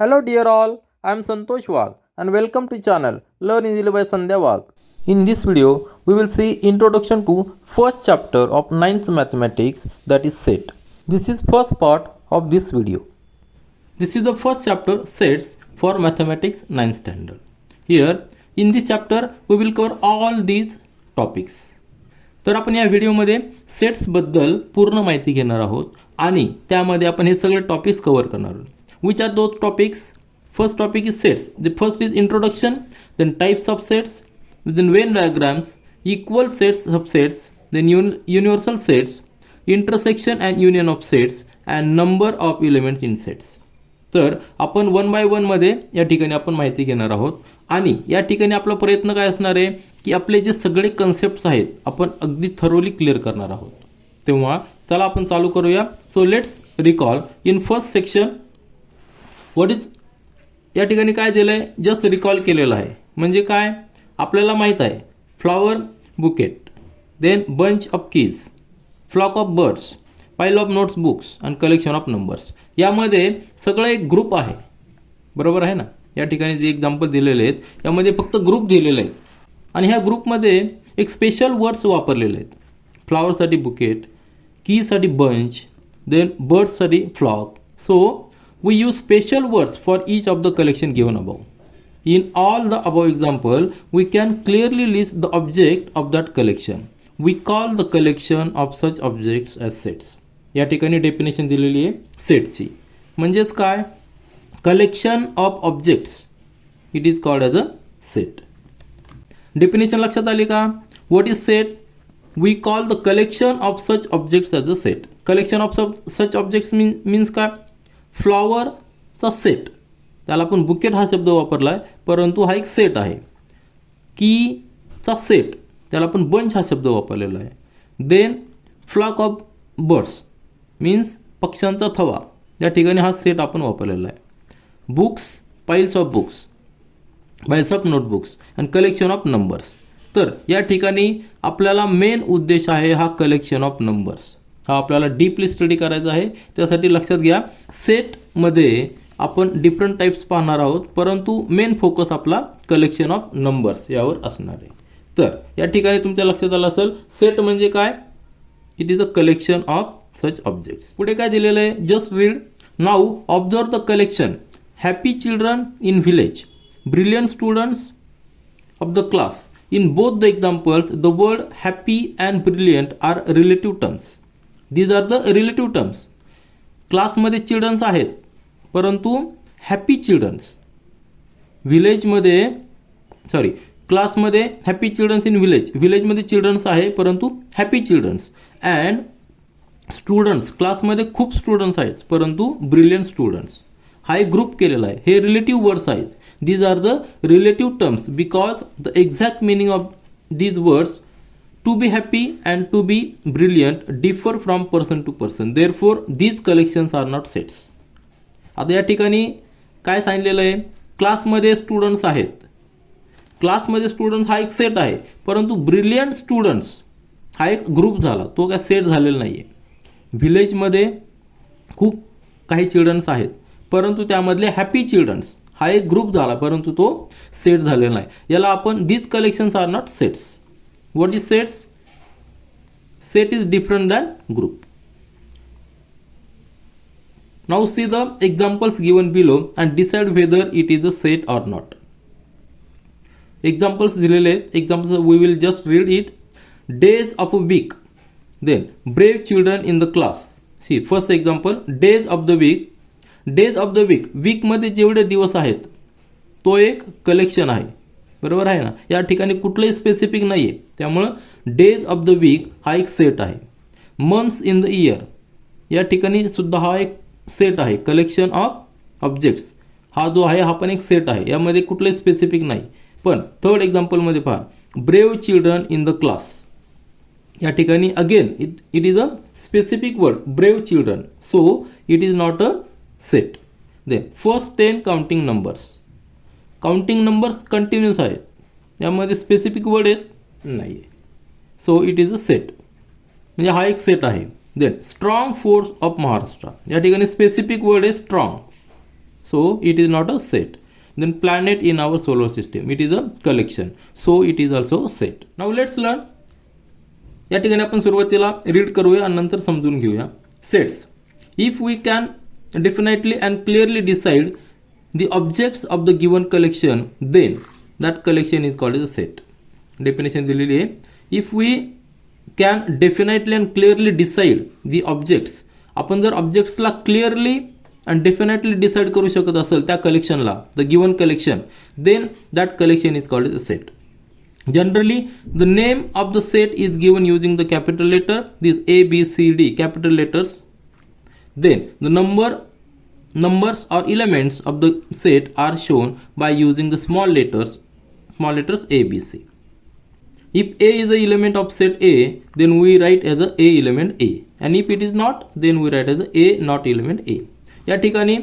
Hello dear all, I am Santosh Wagh and welcome to channel Learn Easily by Sandhya Wagh. In this video, we will see introduction to first chapter of 9th mathematics, that is set. This is first part of this video. This is the first chapter, sets for mathematics 9th standard. Here in this chapter we will cover all these topics. तर आपण या व्हिडिओमध्ये sets बद्दल पूर्ण माहिती घेणार आहोत आणि त्यामध्ये आपण हे सगळे टॉपिक्स कव्हर करणार आहोत. Which are those topics? First topic is sets. The first is introduction, then types of sets, then Venn diagrams, equal sets, subsets, then universal sets, intersection and union of sets, and number of elements in sets. तर आपण one by one मध्ये या ठिकाणी आपण माहिती घेणार आहोत आणि या ठिकाणी आपला प्रयत्न काय असणार आहे की आपले जे सगळे कन्सेप्ट्स आहेत आपण अगदी थरोली क्लिअर करणार आहोत. तेव्हा चला आपण चालू करूया. So let's recall in first section what is, या ठिकाणी काय दिलं आहे जस्ट रिकॉल केलेलं आहे. म्हणजे काय आपल्याला माहीत आहे flower bouquet, then bunch of keys, flock of birds, pile of notes books and collection of numbers. यामध्ये सगळं एक ग्रुप आहे, बरोबर आहे ना. या ठिकाणी जे एक्झाम्पल दिलेले आहेत यामध्ये फक्त ग्रुप दिलेले आहेत आणि ह्या ग्रुपमध्ये एक स्पेशल वर्ड्स वापरलेले आहेत. फ्लॉवरसाठी बुकेट, कीसाठी बंच, देन बर्ड्ससाठी flock. So we use special words for each of the collection given above. In all the above example, we can clearly list the object of that collection. We call the collection of such objects as sets. या ठिकाणी definition दिलेली आहे सेटची. म्हणजेच काय, collection of objects it is called as a set. Definition लक्षात आली का? What is set? We call the collection of such objects as a set. Collection of such objects means काय, फ्लॉवरचा सेट, त्याला आपण बुकेट हा शब्द वापरला आहे परंतु हा एक सेट आहे. कीचा सेट, त्याला आपण बंच हा शब्द वापरलेला आहे. Then flock of birds means पक्ष्यांचा थवा, या ठिकाणी हा सेट आपण वापरलेला आहे. Books, piles of books, piles of notebooks and collection of numbers. तर या ठिकाणी आपल्याला मेन उद्देश आहे हा कलेक्शन ऑफ नंबर्स, हा आपल्याला डीपली स्टडी करायचा आहे. त्यासाठी लक्षात घ्या सेटमध्ये आपण डिफरंट टाईप्स पाहणार आहोत परंतु मेन फोकस आपला कलेक्शन ऑफ नंबर्स यावर असणार आहे. तर या ठिकाणी तुमच्या लक्षात आलं असेल सेट म्हणजे काय, it is a collection of such objects. पुढे काय दिलेलं आहे, just read. Now observe the collection. Happy children in village, brilliant students of the class. In both the examples the word happy and brilliant are relative terms. These are the relative terms. क्लासमध्ये childrens आहेत परंतु happy childrens, व्हिलेजमध्ये क्लासमध्ये happy childrens in village, व्हिलेजमध्ये childrens आहे परंतु happy children's. And students, क्लासमध्ये खूप स्टुडंट्स आहेत परंतु ब्रिलियंट स्टुडंट्स. हा एक ग्रुप केलेला आहे. हे रिलेटिव्ह वर्ड्स आहेत. These are the relative terms because the exact meaning of these words to be happy and to be brilliant differ from person to person. Therefore these collections are not sets. आता या ठिकाणी काय सांगितलेलं आहे, क्लासमध्ये students आहेत, क्लासमध्ये students हा एक सेट आहे परंतु ब्रिलियंट स्टुडंट्स हा एक ग्रुप झाला, तो काय सेट झालेला नाही आहे. व्हिलेजमध्ये खूप काही चिल्ड्रन्स आहेत परंतु त्यामधले हॅपी चिल्ड्रन्स हा एक ग्रुप झाला परंतु तो सेट झालेला नाही. याला आपण these collections are not sets. What is sets? Set is different than group. Now see the examples given below and decide whether it is a set or not. Examples दिलेले आहेत. Examples we will just read it. Days of a week. Then brave children in the class. See first example, days of the week. Days of the week, week मध्ये जेवढे दिवस आहेत तो एक collection आहे, बरोबर आहे ना. या ठिकाणी कुठलंही स्पेसिफिक नाही आहे त्यामुळं डेज ऑफ द वीक हा एक सेट आहे. मंथ्स इन द इयर, या ठिकाणी सुद्धा हा एक सेट आहे. कलेक्शन ऑफ ऑब्जेक्ट्स हा जो आहे हा पण एक सेट आहे, यामध्ये कुठलंही स्पेसिफिक नाही. पण थर्ड एक्झाम्पलमध्ये पहा, brave children in the class, या ठिकाणी again it is a specific word, brave children, so it is not a set. Then first 10 counting numbers, counting numbers continuous आहेत, यामध्ये स्पेसिफिक वर्ड आहेत नाही आहे, so it is a set, म्हणजे हा एक सेट आहे. Then strong force of Maharashtra, या ठिकाणी स्पेसिफिक वर्ड आहे strong, so it is not a set. Then planet in our solar system, it is a collection, so it is also set. Now let's learn. या ठिकाणी आपण सुरुवातीला read करूया आणि नंतर समजून घेऊया. Sets. If we can definitely and clearly decide the objects of the given collection, then that collection is called as a set. Definition दिलेली आहे. If we can definitely and clearly decide the objects, आपण जर ऑब्जेक्ट्सला clearly and definitely decide करू शकत असेल त्या कलेक्शनला, the given collection, then that collection is called as a set. Generally, the name of the set is given using the capital letter, these A, B, C, D, capital letters. Then the numbers or elements of the set are shown by using the small letters A, B, C. If A is the element of set A, then we write as a element A, and if it is not, then we write as a not element A. या ठिकाणी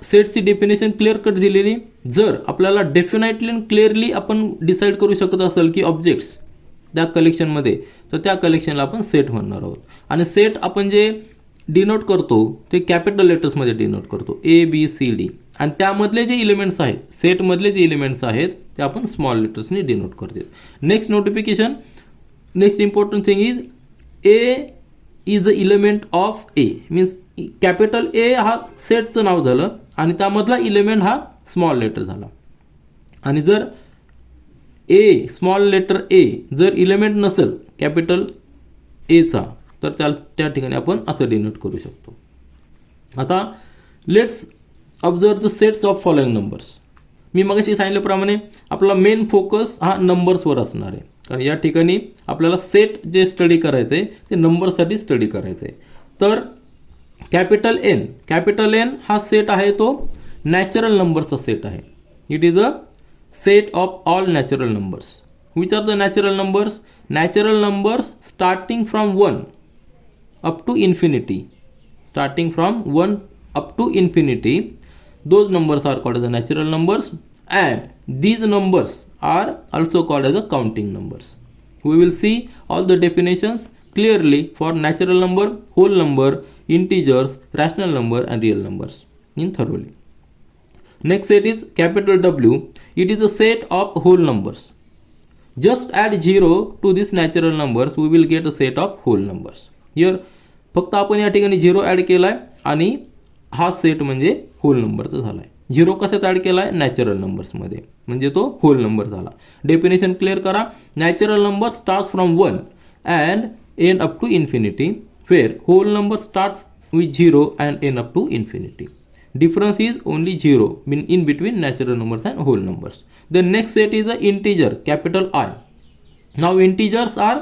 सेटची definition clear cut दिलेली. जर आपल्याला definitely and clearly आपण decide करू शकत असेल की ऑब्जेक्ट्स त्या कलेक्शनमध्ये, तर त्या कलेक्शनला आपण सेट म्हणणार आहोत. आणि सेट आपण जे डिनोट करतो ते कॅपिटल लेटर्समध्ये डिनोट करतो, ए, बी, सी, डी, आणि त्यामधले जे इलिमेंट्स आहेत, सेटमधले जे इलिमेंट्स आहेत ते आपण स्मॉल लेटर्सने डिनोट करतो. Next notification, next important thing is a is the element of A. Means capital ए हा सेटचं नाव झालं आणि त्यामधला इलिमेंट हा स्मॉल लेटर झाला. आणि जर ए, स्मॉल लेटर ए जर इलिमेंट नसेल कॅपिटल एचा, तर त्या ठिकाणी आपण असं डिनोट करू शकतो. आता let's observe the sets of following numbers. मी मगाशी सांगितल्याप्रमाणे आपला मेन फोकस हा नंबर्सवर असणार आहे, कारण या ठिकाणी आपल्याला सेट जे स्टडी करायचं आहे ते नंबरसाठी स्टडी करायचं आहे. तर कॅपिटल एन हा सेट आहे, तो नॅचरल नंबर्सचा सेट आहे. It is a set of all natural numbers. Which are the natural numbers? Natural numbers starting from 1 up to infinity. Starting from 1 up to infinity, those numbers are called as the natural numbers, and these numbers are also called as the counting numbers. We will see all the definitions clearly for natural number, whole number, integers, rational number and real numbers in thoroughly. Next set is capital W. It is a set of whole numbers. Just add 0 to these natural numbers, we will get a set of whole numbers. Here फक्त आपण या ठिकाणी 0 add केला आहे आणि हा set म्हणजे hole नंबरचा झाला आहे. 0 कशात ॲड केला आहे? नॅचरल नंबर्समध्ये, म्हणजे तो होल नंबर झाला. डेफिनेशन क्लिअर करा. Natural number start from 1 and end up to infinity, where whole number start with 0 and end up to infinity. Difference is only 0 in between natural numbers and whole numbers. The next set is the integer, capital I. Now integers are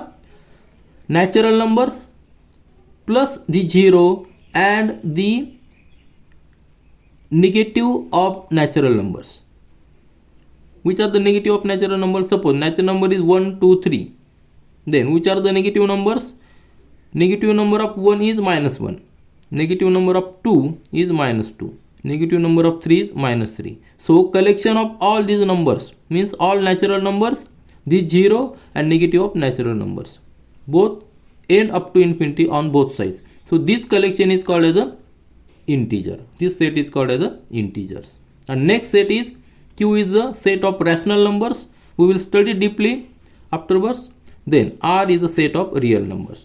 natural numbers plus the 0 and the negative of natural numbers. Which are the negative of natural numbers? Suppose natural number is 1, 2, 3. Then which are the negative numbers? Negative number of 1 is -1. Negative number of 2 is -2. Negative number of 3 is -3. So collection of all these numbers means all natural numbers, the 0 and negative of natural numbers, both end up to infinity on both sides. So this collection is called as a integer. This set is called as a integers. And next set is Q is the set of rational numbers. We will study deeply afterwards. Then R is the set of real numbers.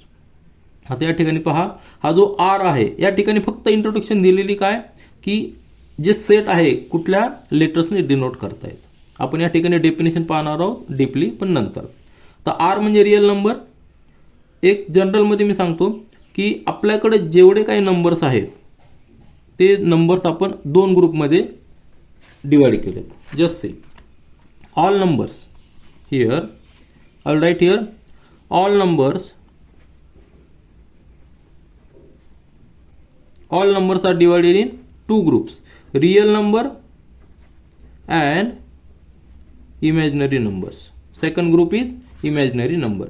आता या ठिकाणी पहा, हा जो R आहे या ठिकाणी फक्त इंट्रोडक्शन दिलेली काय की जे सेट आहे कुठल्या लेटर्सने डिनोट करतायत. आपण या ठिकाणी डेफिनेशन पाहणार आहोत डीपली पण नंतर. तर R म्हणजे रिअल नंबर. एक जनरलमध्ये मी सांगतो की आपल्याकडे जेवढे काही नंबर्स आहेत ते नंबर्स आपण 2 ग्रुपमध्ये डिवाइड केलेत. Just say all numbers here, all right here, all numbers are divided in 2 groups, real number and imaginary numbers. Second group is imaginary number.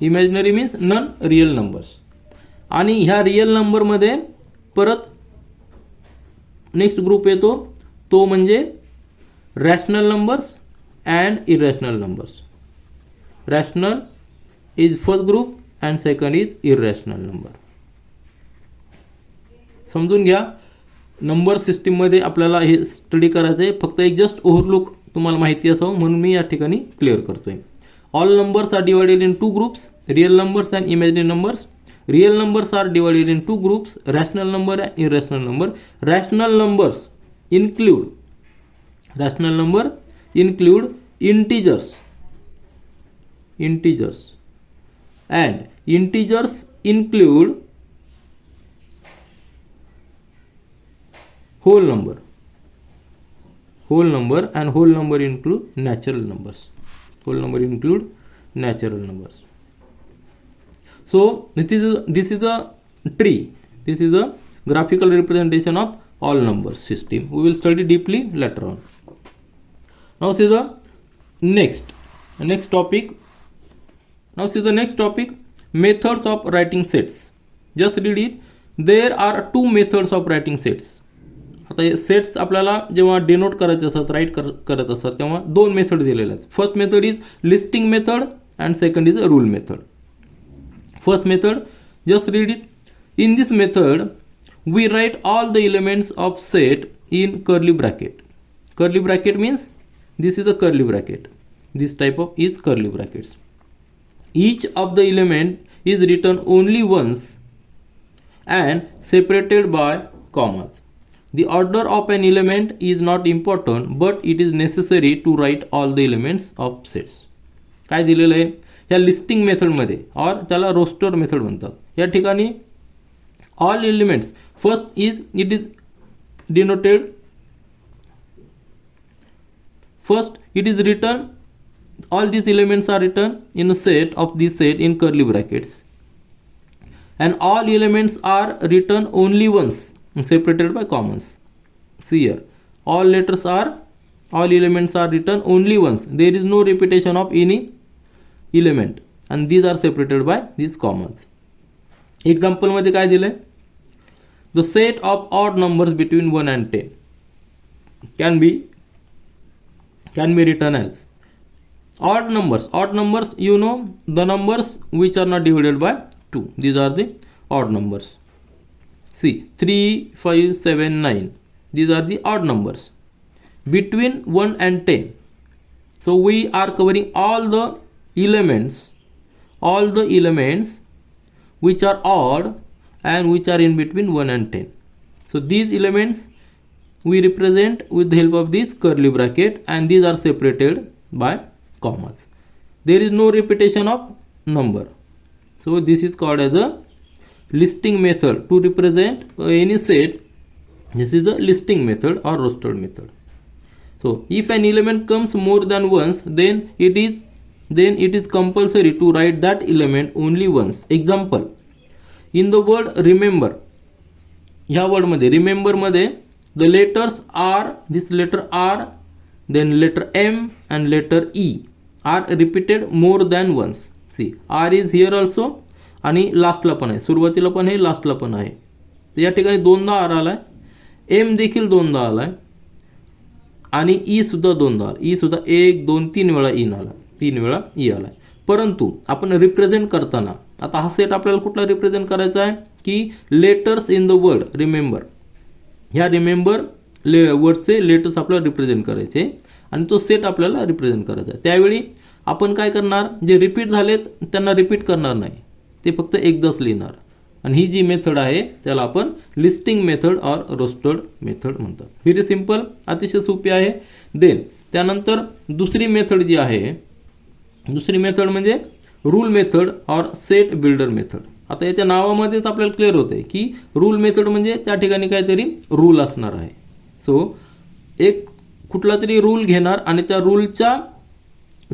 Imaginary means non real numbers. आणि ह्या real नंबरमध्ये परत next group येतो, तो म्हणजे rational numbers and irrational numbers. Rational is first group and second is irrational number. समजून घ्या, number सिस्टीममध्ये आपल्याला हे स्टडी करायचं आहे. फक्त एक जस्ट ओव्हरलुक तुम्हाला माहिती असावं म्हणून मी या ठिकाणी क्लिअर करतोय. All numbers are divided in two groups, real numbers and imaginary numbers. Real numbers are divided in two groups, rational number and irrational number. Rational numbers include integers and integers include whole number and whole number include natural numbers. So this is a tree, this is a graphical representation of all numbers system. We will study deeply later on. Now see the next topic. Methods of writing sets. Just read it. There are two methods of writing sets. आता हे sets आपल्याला जेव्हा denote करायचे असतात, right करत असतात, तेव्हा दोन मेथड दिलेले आहेत. First method is listing method and second is rule method. First method, just read it. In this method we write all the elements of set in curly bracket. Curly bracket means this is a curly bracket. This type of is curly brackets. Each of the element is written only once and separated by commas. The order of an element is not important, but it is necessary to write all the elements of sets. काय दिलेलं आहे ह्या listing मेथडमध्ये, और त्याला roster method म्हणतात. या ठिकाणी all elements, first is it is denoted, first it is written, all these elements are written in a set of this set in curly brackets, and all elements are written only once separated by commas. See here, all elements are written only once. There is no repetition of any element and these are separated by these commas. Example मध्ये काय दिलंय, the set of odd numbers between 1 and 10 can be written as odd numbers. Odd numbers, you know, the numbers which are not divided by 2, these are the odd numbers. See, 3, 5, 7, 9, these are the odd numbers between 1 and 10. So we are covering all the elements which are odd and which are in between 1 and 10. So these elements we represent with the help of this curly bracket and these are separated by commas. There is no repetition of number. So this is called as a listing method to represent any set. This is a listing method or rostered method. So if an element comes more than once, then it is compulsory to write that element only once. Example, in the word remember, ह्या word मध्ये remember मध्ये the letters are, this letter R, then letter M and letter E are repeated more than once. See, R is here also आणि लास्टला पण आहे, सुरुवातीला पण आहे, लास्टला पण आहे. तर या ठिकाणी दोनदा R आलाय, M देखील दोनदा आलाय आणि E सुद्धा दोनदा आला. E सुद्धा 1 2 3 वेळा E आला, 3 वेळा E आलाय. परंतु आपण रिप्रेझेंट करताना आता हा सेट आपल्याला कुठला रिप्रेझेंट करायचा आहे की letters in the word remember, ह्या रिमेंबर वर्डचे लेटर्स आपल्याला रिप्रेझेंट करायचे आणि तो सेट आपल्याला रिप्रेझेंट करायचा आहे. त्यावेळी आपण काय करणार, जे रिपीट झालेत त्यांना रिपीट करणार नाही, ते फक्त एकदाच लिहिणार. आणि ही जी मेथड आहे त्याला आपण लिस्टिंग मेथड और रोस्टेड मेथड म्हणतात. व्हेरी सिंपल, अतिशय सोपी आहे. देन त्यानंतर दुसरी मेथड जी आहे, दुसरी मेथड म्हणजे रूल मेथड और सेट बिल्डर मेथड. आता याच्या नावामध्येच आपल्याला क्लिअर होतंय की रूल मेथड म्हणजे त्या ठिकाणी काहीतरी रूल असणार आहे. सो एक कुठला तरी रूल घेणार आणि त्या रूलच्या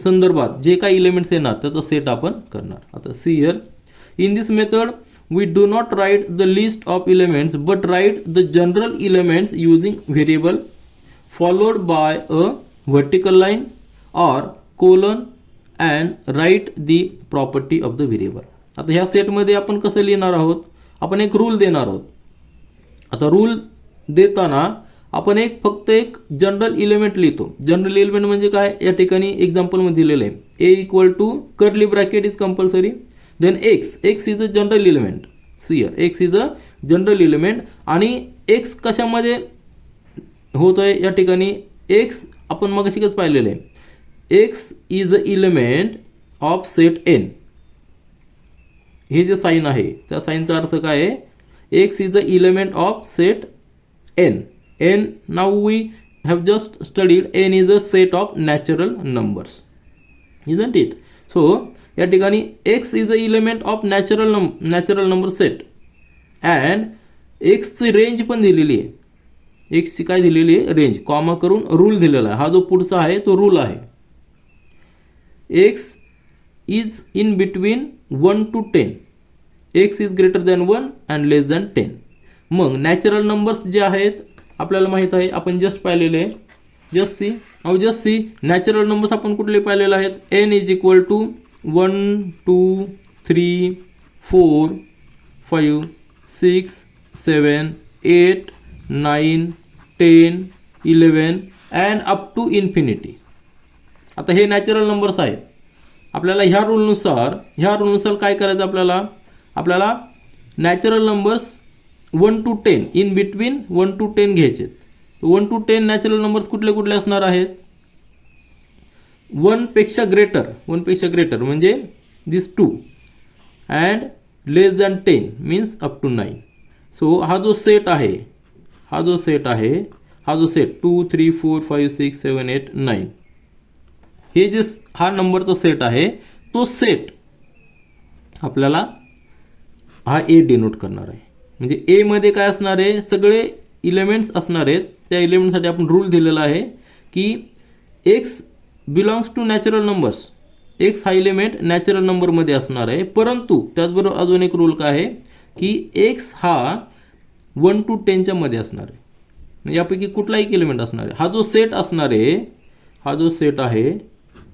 संदर्भात जे काही एलिमेंट्स येणार त्याचा सेट आपण करणार. आता see here, in this method we do not write the list of elements but write the general elements using variable followed by a vertical line or colon and write the property of the variable. आता ह्या सेटमध्ये आपण कसं लिहिणार आहोत, आपण एक rule देणार आहोत. आता रूल देताना आपण फक्त एक जनरल एलिमेंट लिहितो. जनरल एलिमेंट म्हणजे काय, या ठिकाणी एक्झाम्पल मध्ये दिलेलं आहे a equal to curly bracket is compulsory, then x is a general element. See here, x is a general element. आणि एक्स कशामध्ये होत आहे या ठिकाणी, एक्स आपण मग शिकच पाहिलेलं आहे, x is a element of set N. हे जे साईन आहे त्या साईनचा अर्थ काय आहे, x is a element of set N. N now we have just studied n is a set of natural numbers, isn't it? So या ठिकाणी x is a element of natural number set and x ची range पण दिलेली आहे. x ची काय दिलेली आहे, रेंज, कॉमा करून रूल दिलेला आहे. हा जो पुढचा आहे तो रूल आहे. x is in between 1 to 10, x is greater than 1 and less than 10. मग नॅचरल नंबर्स जे आहेत आपल्याला माहित आहे, आपण जस्ट पाहिलेले आहे. जस्ट सी नॅचरल नंबर्स आपण कुठले पाहिलेले आहेत, n is equal to 1 2 3 4 5 6 7 8 9 10 11 and up to infinity. आता हे नॅचरल नंबर्स आहेत. आपल्याला ह्या रूलनुसार काय करायचं, आपल्याला natural numbers 1 to 10 in between 1 to 10 घ्यायचे. 1 to 10 नॅचरल नंबर्स कुठले कुठले असणार आहेत, 1 पेक्षा ग्रेटर म्हणजे this 2 and less than 10 means up to 9. So हा जो सेट आहे, हा जो सेट 2 3 4 5 6 7 8 9, हे जे हा नंबरचा सेट आहे, तो सेट आपल्याला हा ए डिनोट करणार आहे. म्हणजे ए मध्ये काय असणार आहे, सगळे इलेमेंट्स असणार आहेत. त्या इलेमेंटसाठी आपण रूल दिलेला आहे की x belongs to natural numbers. X हा इलेमेंट नॅचरल नंबरमध्ये असणार आहे. परंतु त्याचबरोबर अजून एक रूल काय आहे की एक्स हा 1 to 10च्या मध्ये असणार आहे. म्हणजे यापैकी कुठलाही इलेमेंट असणार आहे. हा जो सेट असणार आहे, हा जो सेट आहे,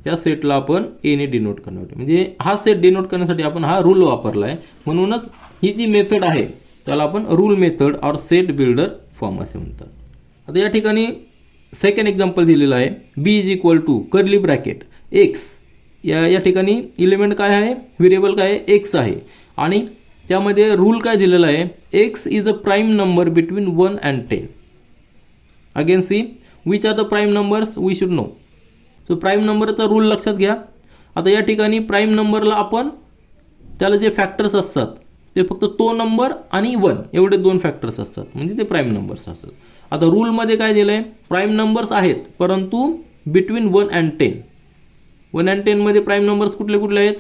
या सेटला आपण एने डिनोट करणार आहे. म्हणजे हा सेट डिनोट करण्यासाठी आपण हा रूल वापरला आहे. म्हणूनच ही जी मेथड आहे त्याला आपण रूल मेथड और सेट बिल्डर फॉर्म असे म्हणतात. आता या ठिकाणी सेकंड एक्झाम्पल दिलेलं आहे, B is equal to curly bracket X. या ठिकाणी इलिमेंट काय आहे, व्हेरिएबल काय आहे, एक्स आहे. आणि त्यामध्ये रूल काय दिलेला आहे, x is a prime number between 1 and 10. Again see which are the prime numbers we should know. So prime नंबरचा रूल लक्षात घ्या. आता या ठिकाणी प्राईम नंबरला आपण त्याला जे फॅक्टर्स असतात ते फक्त तो नंबर आणि 1 एवढे 2 फॅक्टर्स असतात, म्हणजे ते प्राईम नंबर्स असतात. आता रूलमध्ये काय दिलं आहे, प्राईम नंबर्स आहेत परंतु बिटवीन 1 and 10. 1 and 10 मध्ये प्राईम नंबर्स कुठले कुठले आहेत,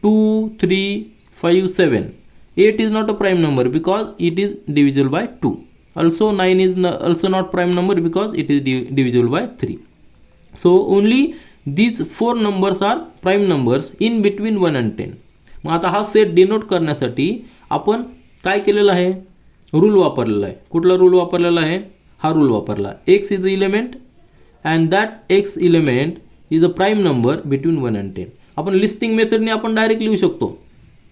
2 3 5 7. 8 is not a prime number because it is divisible by 2. Also 9 is also not prime number because it is divisible by 3. So only these 4 numbers are prime numbers in between 1 and 10. मग आता हा set denote करण्यासाठी आपण काय केलेलं आहे, rule वापरलेला आहे. कुठला रूल वापरलेला आहे, हा रूल वापरला, x is a element and that x element is a prime number between 1 and 10. आपण लिस्टिंग मेथडने आपण डायरेक्ट लिहू शकतो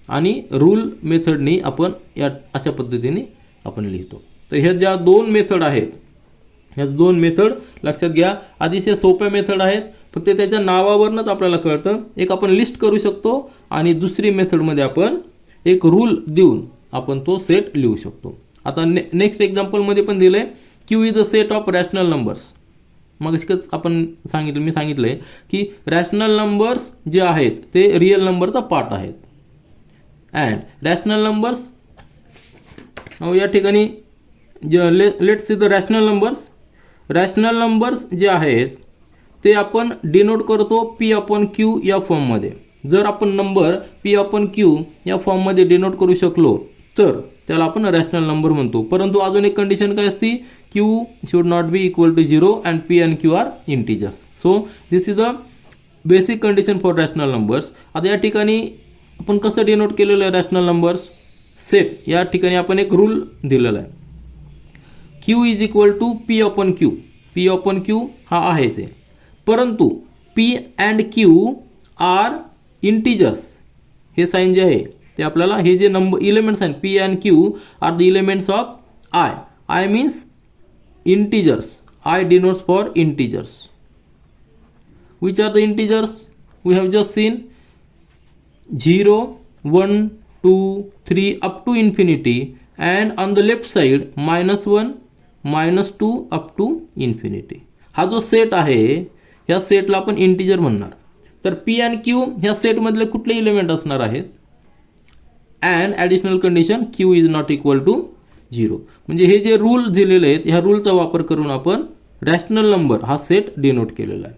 आणि रूल मेथडनी आपण या अशा पद्धतीने आपण लिहितो. तर ह्या ज्या 2 मेथड आहेत, ह्या 2 मेथड लक्षात घ्या. अतिशय सोप्या मेथड आहेत, फक्त त्याच्या नावावरूनच आपल्याला कळतं. एक आपण लिस्ट करू शकतो आणि दुसरी मेथडमध्ये आपण एक रूल देऊन आपण तो सेट लिहू शकतो. आता नेक्स्ट एक्झाम्पलमध्ये पण दिलं आहे, Q is a set of rational numbers. मग आपण मी सांगितलं आहे की रॅशनल नंबर्स जे आहेत ते रिअल नंबरचा पार्ट आहेत. अँड रॅशनल नंबर्स, या ठिकाणी let's see the rational numbers जे आहेत ते आपण डिनोट करतो P/Q या फॉर्ममध्ये. जर आपण नंबर P/Q या फॉर्ममध्ये डिनोट करू शकलो तर त्याला आपण रॅशनल नंबर म्हणतो. परंतु अजून एक कंडिशन काय असती, Q should not be equal to 0 and P and Q are integers. So this is a basic condition for rational numbers. आता या ठिकाणी आपण कसं डिनोट केलेलं आहे रॅशनल नंबर्स, सेट. या ठिकाणी आपण एक रूल दिलेला आहे, Q is equal to P/Q. P/Q हा आहेच आहे, परंतु P and Q are integers. हे साइन जे आहे ते आपल्याला हे जे नंबर इलेमेंट्स आहेत P and Q are the elements of I. I means integers. I denotes for integers. Which are the integers? We have just seen 0, 1, 2, 3 up to infinity and on the left side -1 -2 up to infinity. हा जो set आहे ह्या सेटला आपण integer म्हणणार. तर P and Q ह्या सेटमधले कुठले element असणार आहेत. And additional condition Q is not equal to 0. म्हणजे हे जे रूल दिलेले आहेत ह्या रूलचा वापर करून आपण रॅशनल नंबर हा सेट डिनोट केलेला आहे.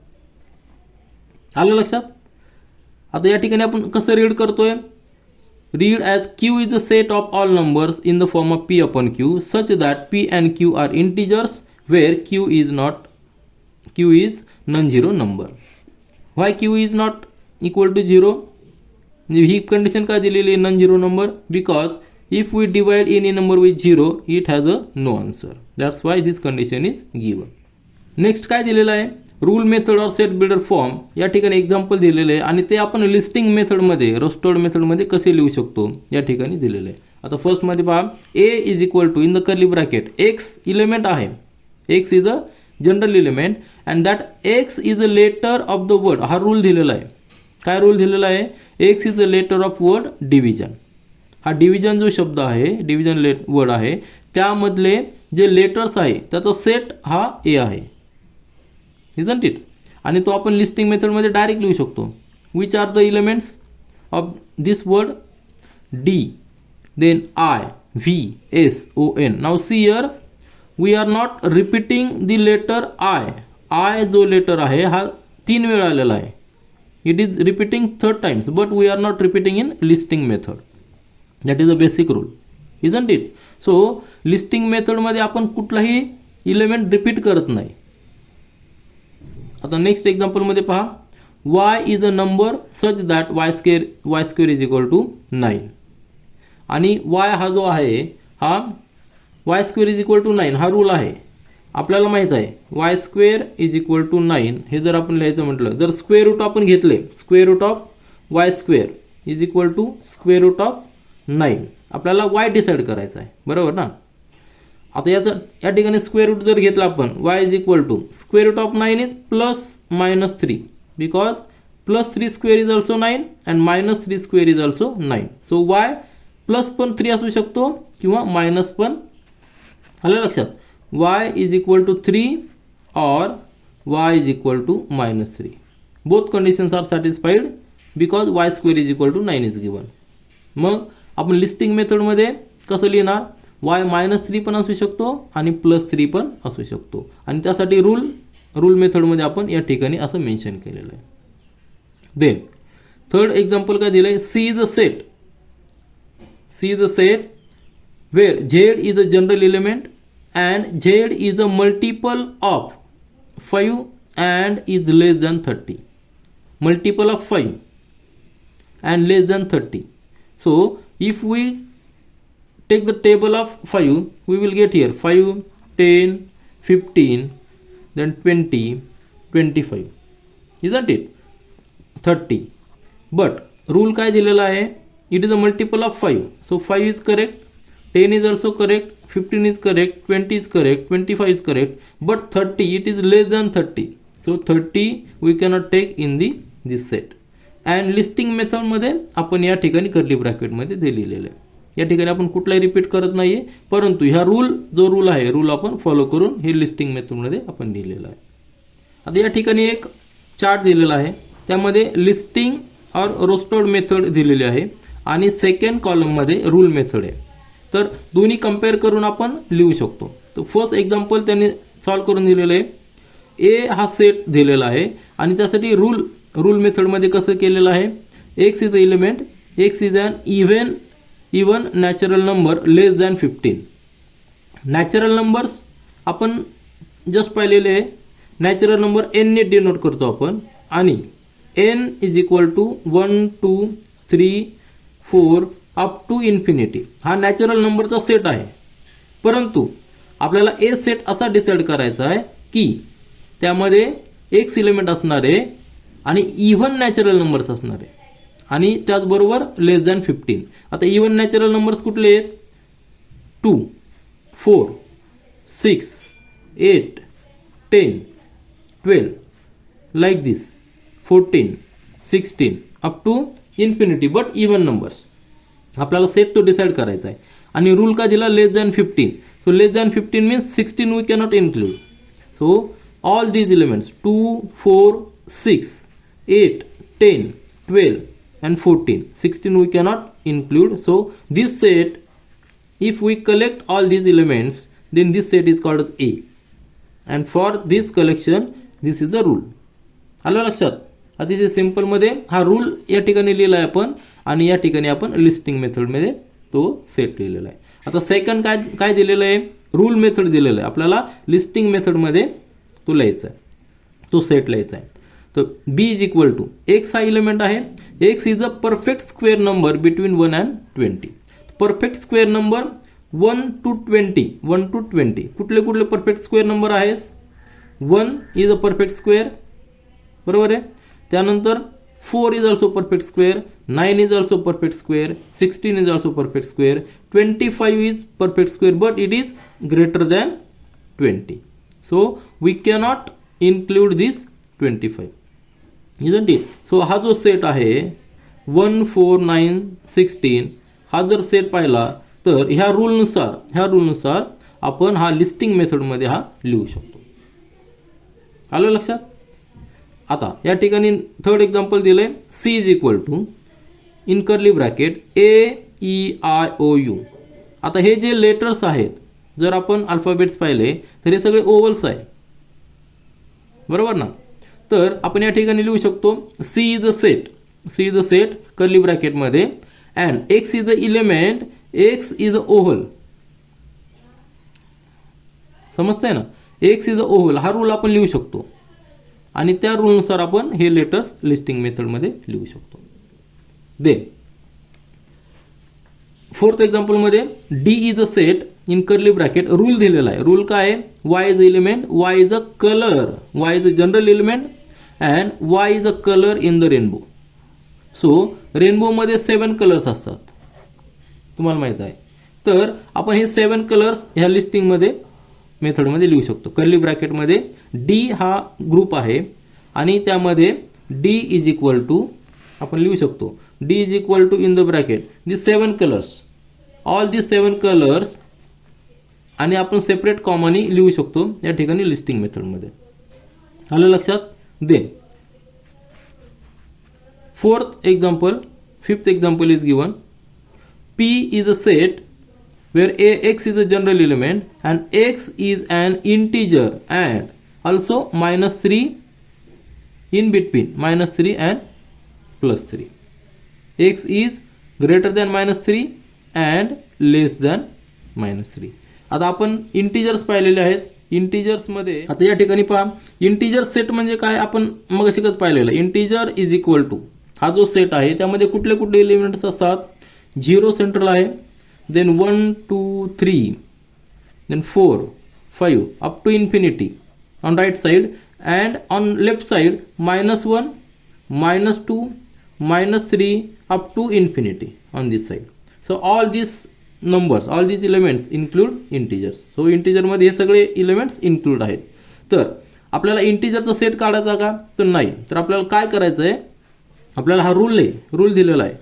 आलं लक्षात. आता या ठिकाणी आपण कसं रीड करतोय. Read as Q is a set of all numbers in the form of P upon Q such that P and Q are integers where Q is non zero number. Why Q is not equal to 0. म्हणजे ही condition काय दिलेली आहे non zero number. Because if we divide any number with 0 it has a no answer. That's why this condition is given. Next काय दिलेलं आहे. Rule method or set builder form. या ठिकाणी एक्झाम्पल दिलेलं आहे आणि ते आपण लिस्टिंग मेथडमध्ये रोस्टर्ड मेथडमध्ये कसे लिहू शकतो या ठिकाणी दिलेलं आहे. आता फर्स्टमध्ये पहा A is equal to in the curly bracket X element आहे. X is a general element and that X is a letter of the word. हा रूल दिलेला आहे. काय रूल दिलेला आहे. X is a letter of word division. हा division जो शब्द आहे डिव्हिजन वर्ड आहे त्यामधले जे लेटर्स आहे त्याचा सेट हा ए आहे. Isn't it. आणि तो आपण लिस्टिंग मेथडमध्ये डायरेक्ट लिहू शकतो. Which are the elements of this word. D then I V S O N. Now see here we are not repeating the letter I. I जो letter आहे हा 3 वेळा आलेला आहे. It is repeating 3rd times but we are not repeating in listing method. That is a basic rule. Isn't it. So listing मेथडमध्ये आपण कुठलाही element repeat करत नाही. आता नेक्स्ट एक्झाम्पलमध्ये पहा. Y is a number such that Y square is equal to 9. आणि Y हा जो आहे हा Y square is equal to 9 हा रूल आहे. आपल्याला माहीत आहे Y square is equal to 9 हे जर आपण लिहायचं म्हटलं जर स्क्वेअर रूट आपण घेतले square root of Y square is equal to square root of 9. आपल्याला वाय डिसाईड करायचा आहे बरोबर ना. आता याचं या ठिकाणी स्क्वेअर रूट जर घेतला आपण Y is equal to square root of 9 is +-3 because +3 square is also 9 and -3 square is also 9. So Y plus पण 3 असू शकतो किंवा मायनस पण. आलं लक्षात. वाय इज इक्वल टू 3 और Y is equal to -3. Both conditions are satisfied because Y square is equal to 9 is given. मग आपण लिस्टिंग मेथडमध्ये कसं लिहिणार. वाय -3 पण असू शकतो आणि +3 पण असू शकतो आणि त्यासाठी रूल मेथडमध्ये आपण या ठिकाणी असं मेन्शन केलेलं आहे. देन 3rd एक्झाम्पल काय दिलं आहे. C is a set. C is a set where Z is a general element and Z is a multiple of 5 and is less than 30. Multiple of 5 and less than 30. So if we take the table of 5 we will get here 5 10 15 then 20 25 isn't it 30. but rule काय दिलेला आहे. it is a multiple of 5 so 5 is correct 10 is also correct 15 is correct 20 is correct 25 is correct but 30 it is less than 30 so 30 we cannot take in this set. and listing method मध्ये आपण या ठिकाणी curly bracket मध्ये ते लिहिलेलं आहे. या ठिकाणी आपण कुठलाही रिपीट करत नाही आहे परंतु ह्या रूल आहे रूल आपण फॉलो करून हे लिस्टिंग मेथडमध्ये आपण लिहिलेलं आहे. आता या ठिकाणी एक चार्ट दिलेला आहे त्यामध्ये लिस्टिंग और रोस्टर्ड मेथड दिलेली आहे आणि सेकंड कॉलममध्ये रूल मेथड आहे. तर दोन्ही कंपेअर करून आपण लिहू शकतो. तर फर्स्ट एक्झाम्पल त्यांनी सॉल्व करून दिलेलं आहे. ए हा सेट दिलेला आहे आणि त्यासाठी रूल मेथडमध्ये कसं केलेलं आहे. X is a element. X is an even natural number less than 15. Natural numbers आपण जस्ट पाहिलेले आहे. नॅचरल नंबर एनने डिनोट करतो आपण आणि N is equal to 1 2 3 4 up to infinity हा नॅचरल नंबरचा सेट आहे. परंतु आपल्याला ए सेट असा डिसाईड करायचा आहे की त्यामध्ये एक्स एलिमेंट असणार आहे आणि इव्हन नॅचरल नंबर्स असणार आहे आणि त्याचबरोबर लेस दॅन 15. आता इव्हन नॅचरल नंबर्स कुठले आहेत. 2 4 6 8 10 12 like this 14 16 up to infinity but even numbers आपल्याला सेट तो डिसाईड करायचा आहे. आणि रूल काय दिला less than 15. So less than 15 means 16 we cannot include. So all these elements 2, 4, 6, 8, 10, 12 and 14, 16 we cannot include. So this set, if we collect all these elements, then this set is called as A, and for this collection this is the rule. आलं लक्षात? अतिशय simple मध्ये हा rule या ठिकाणी लिहिला आहे आपण आणि या ठिकाणी आपण लिस्टिंग मेथड मध्ये तो सेट लिहिलेला आहे. आता सेकंड काय दिलेलं आहे? रूल मेथड दिलेलं आहे आपल्याला. लिस्टिंग मेथड मध्ये तो लिहायचा आहे, तो सेट लिहायचा आहे. तर b is equal to x हा इलेमेंट आहे. x is a perfect square number between 1 and 20. Perfect square number 1 to 20, 1 to 20 कुठले कुठले परफेक्ट स्क्वेअर नंबर आहेत? 1 इज अ परफेक्ट स्क्वेअर, बरोबर आहे. त्यानंतर 4 is also perfect square, 9 is also perfect square, 16 is also perfect square, 25 is perfect square but it is greater than 20. So we cannot include this 25, isn't it? So हा जो set आहे 1, 4, 9, 16 हा जर set पाहिला तर ह्या रूलनुसार आपण हा लिस्टिंग मेथडमध्ये हा लिहू शकतो. आलं लक्षात? आता या ठिकाणी थर्ड एक्झाम्पल दिलंय. C is equal to in curly bracket AEIOU. आता हे जे लेटर्स आहेत जर आपण अल्फाबेट्स पाहिले तर हे सगळे ओवल्स आहे, बरोबर ना. तर आपण या ठिकाणी लिहू शकतो C is a set curly ब्रॅकेटमध्ये and X is a element, X is a oval. समजतंय ना? X इज अ ओव्हल हा रूल आपण लिहू शकतो आणि त्या रूलनुसार आपण हे लेटर्स लिस्टिंग मेथडमध्ये लिहू शकतो. देन फोर्थ एक्झाम्पल मध्ये D is a set in curly bracket. Rule दिलेला आहे. रूल काय आहे? Y is a element, Y is a colour, Y is a general element and Y is a colour in the rainbow. So rainbow मध्ये 7 colours असतात, तुम्हाला माहित आहे. तर आपण हे 7 कलर्स ह्या लिस्टिंग मध्ये मेथडमध्ये लिहू शकतो. कर्ली ब्रॅकेटमध्ये D हा ग्रुप आहे आणि त्यामध्ये D इज इक्वल टू आपण लिहू शकतो D is equal to in the bracket this 7 colours, all this 7 colours आणि आपण सेपरेट कॉमनी लिहू शकतो या ठिकाणी लिस्टिंग मेथडमध्ये. आलं लक्षात? Then fifth example is given. P is a set where X is a general element and X is an integer and also -3 in between -3 and +3. X is greater than -3 and less than -3. आता आपण integers पाहिलेले आहेत. Integers मध्ये आता या ठिकाणी पहा integer set म्हणजे काय आपण मग शिकत पाहिलेलं. इंटिजर इज इक्वल टू हा जो सेट आहे त्यामध्ये कुठले कुठले एलिमेंट्स असतात? 0 सेंट्रल आहे, then 1, 2, 3, then 4, 5 up to infinity on right side and on left side -1, -2, -3 up to infinity on this side. So all these numbers, all these elements include integers. So integer मध्ये हे सगळे elements include आहेत. तर आपल्याला इंटिजरचा set काढायचा का? तर नाही. तर आपल्याला काय करायचं आहे? आपल्याला हा रूल दिलेला आहे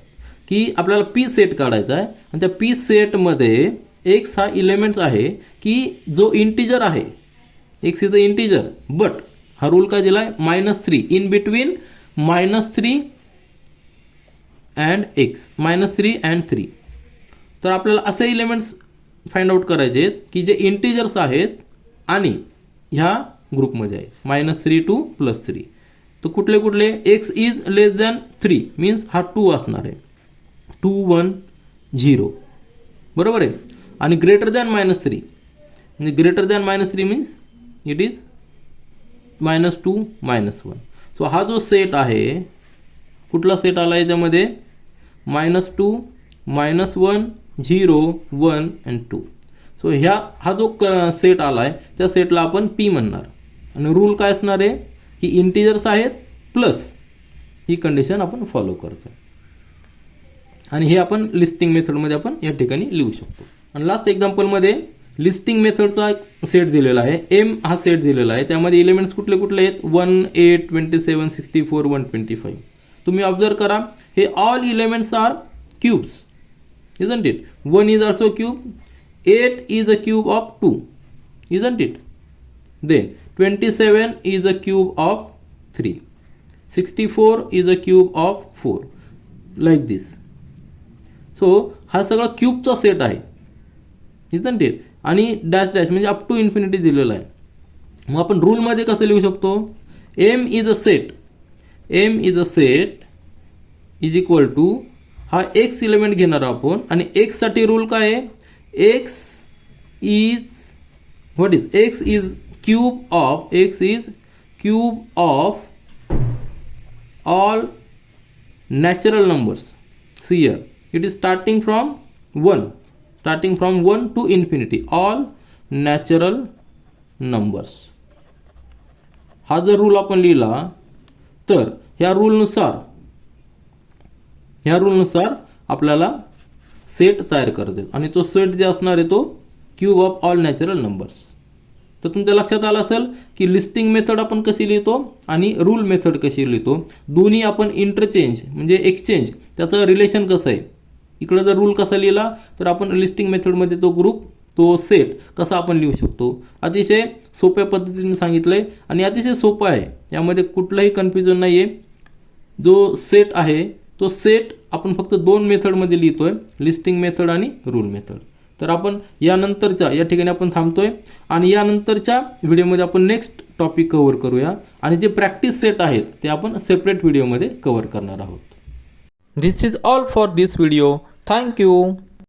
की आपल्याला P सेट काढायचा आहे आणि त्या P सेटमध्ये X हा एलिमेंट आहे की जो इंटिजर आहे. X is a integer but हा रूल काय दिला आहे? -3 in between -3 and X, -3 and 3. तर आपल्याला असे एलिमेंट्स फाइंड आउट करायचे आहेत की जे इंटिजर्स आहेत आणि ह्या ग्रुपमध्ये आहे -3 to +3. तर कुठले कुठले? X is less than 3 means हा 2 असणार आहे. 2, 1, 0 बरोबर आहे. आणि ग्रेटर दॅन -3 म्हणजे greater than -3 means it is -2, -1. So हा जो सेट आहे कुठला सेट आला याच्यामध्ये? -2, -1, 0, 1 and 2. सो हा जो सेट आला आहे त्या सेटला आपण P म्हणणार आणि रूल काय असणार आहे की इंटिजर्स आहेत प्लस ही कंडिशन आपण फॉलो करतो आणि हे आपण लिस्टिंग मेथडमध्ये आपण या ठिकाणी लिहू शकतो. आणि लास्ट एक्झाम्पलमध्ये लिस्टिंग मेथडचा सेट दिलेला आहे. M हा सेट दिलेला आहे. त्यामध्ये एलिमेंट्स कुठले कुठले आहेत? 1, 8, 27, 64, 125. तुम्ही ऑब्झर्व करा हे all elements are cubes. isn't it? 1 is also cube. 8 is a cube of 2, isn't it? Then 27 is a cube of 3. 64 is a cube of 4, like this. So हा सगळा क्यूबचा सेट आहे, isn't it? आणि dash dash म्हणजे up to infinity दिलेला आहे. मग आपण रूलमध्ये कसं लिहू शकतो? M is a set, M is a set is equal to हा एक्स इलेमेंट घेणार आपण आणि एक्ससाठी रूल काय आहे? X is what is X is cube of X is cube of all natural numbers. See here, it is starting from 1 to infinity, all natural numbers. हा जर rule आपण लिहिला तर ह्या रूलनुसार आपल्याला सेट तयार करते आणि तो सेट जे असणार आहे तो cube of all natural numbers. तर तुमच्या लक्षात आलं असेल की लिस्टिंग मेथड आपण कशी लिहितो आणि रूल मेथड कशी लिहितो. दोन्ही आपण इंटरचेंज म्हणजे एक्सचेंज त्याचं रिलेशन कसं आहे. इकडे जर रूल कसा लिहिला तर आपण लिस्टिंग मेथडमध्ये तो ग्रुप तो सेट कसा आपण लिहू शकतो. अतिशय सोप्या पद्धतीने सांगितलं आहे आणि अतिशय सोपं आहे, यामध्ये कुठलाही कन्फ्युजन नाही आहे. जो सेट आहे तो सेट आपण फक्त 2 मेथडमध्ये लिहितोय, लिस्टिंग मेथड आणि रूल मेथड. तर आपण यानंतरच्या या ठिकाणी आपण थांबतोय आणि यानंतरच्या व्हिडिओमध्ये आपण नेक्स्ट टॉपिक कव्हर करूया आणि जे प्रॅक्टिस सेट आहेत ते आपण सेपरेट व्हिडिओमध्ये कव्हर करणार आहोत. This is all for this video. Thank you.